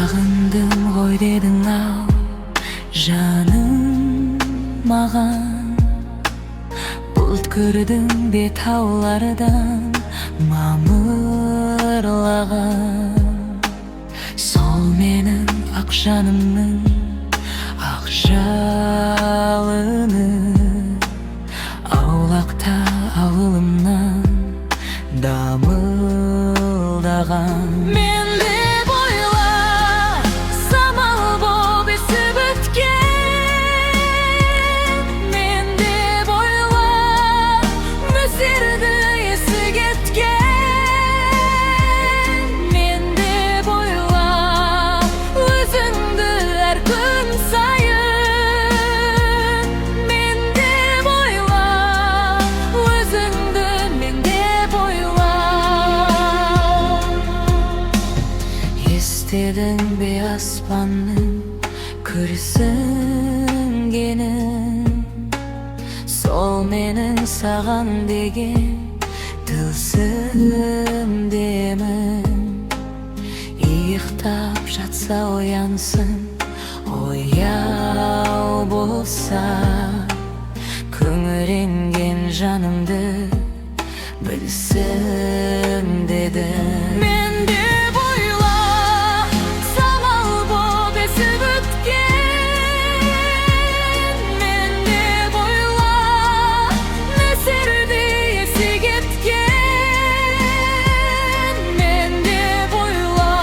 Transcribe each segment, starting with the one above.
сағындым ғой дедің ау жаным маған. Бұлт көрдің бе таулардан мамырлаған. Сол менің ақ жанымның ақ жалыны, аулақта ауылымнан дамылдаған. Мен деп ойла, самал боп есіп өткен. Мен деп ойла, нөсерді есі кеткен. Мен деп ойла, өзіңді әр күн сайын. Мен деп ойла, өзіңді мен деп ойла. Естедің бе аспанның күрсінгенін? Сол менің саған деген тылсым демім. Иықтап жатса оянсын, ояу болса, күңіренген жанымды білсін дедім. Мен деп ойла, самал боп есіп өткен. Мен деп ойла, нөсерді есі кеткен. Мен деп ойла,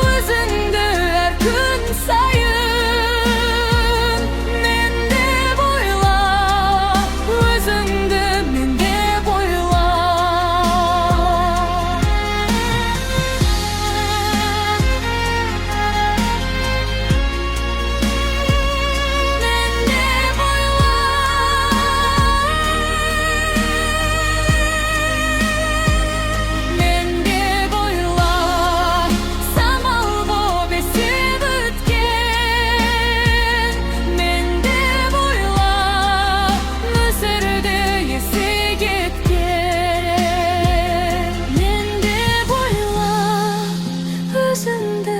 өзіңді әр күн сайын. Мен деп ойла, өзіңді мен деп ойла. Мен деп ойла, мен деп ойла, самал боп есіп өткен. Мен деп ойла, нөсерді есі кеткен. Мен деп ойла, өзіңді